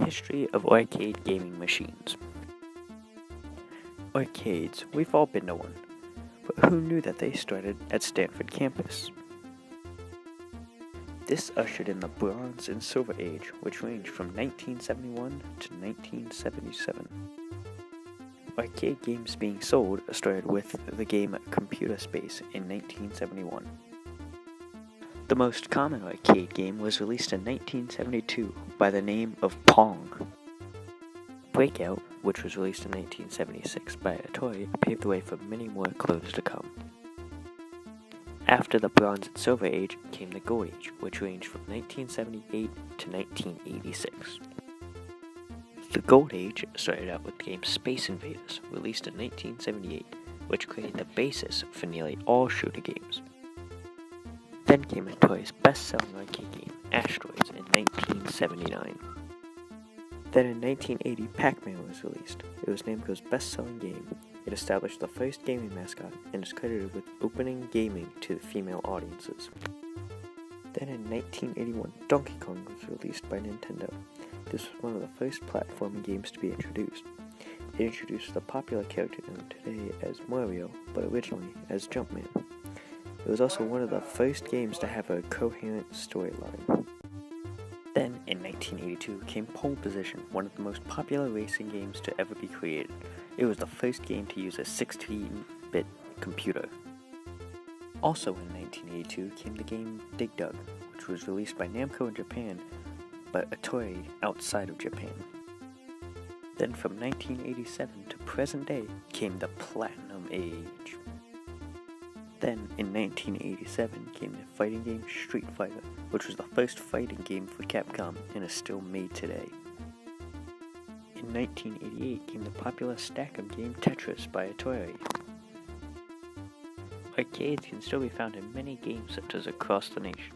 history of arcade gaming machines. Arcades, we've all been to one, but who knew that they started at Stanford campus? This ushered in the Bronze and Silver Age, which ranged from 1971 to 1977. Arcade games being sold started with the game Computer Space in 1971. The most common arcade game was released in 1972 by the name of Pong. Breakout, which was released in 1976 by Atari, paved the way for many more clones to come. After the Bronze and Silver Age came the Gold Age, which ranged from 1978 to 1986. The Gold Age started out with the game Space Invaders, released in 1978, which created the basis for nearly all shooter games. Then came Atari's best-selling arcade game, Asteroids, in 1979. Then in 1980, Pac-Man was released. It was Namco's best-selling game. It established the first gaming mascot and is credited with opening gaming to the female audiences. Then in 1981, Donkey Kong was released by Nintendo. This was one of the first platforming games to be introduced. It introduced the popular character known today as Mario, but originally as Jumpman. It was also one of the first games to have a coherent storyline. Then, in 1982, came Pole Position, one of the most popular racing games to ever be created. It was the first game to use a 16-bit computer. Also in 1982 came the game Dig Dug, which was released by Namco in Japan, but Atari outside of Japan. Then from 1987 to present day came the Platinum Age. Then, in 1987, came the fighting game Street Fighter, which was the first fighting game for Capcom and is still made today. In 1988 came the popular stack-up game Tetris by Atari. Arcades can still be found in many game centers across the nation.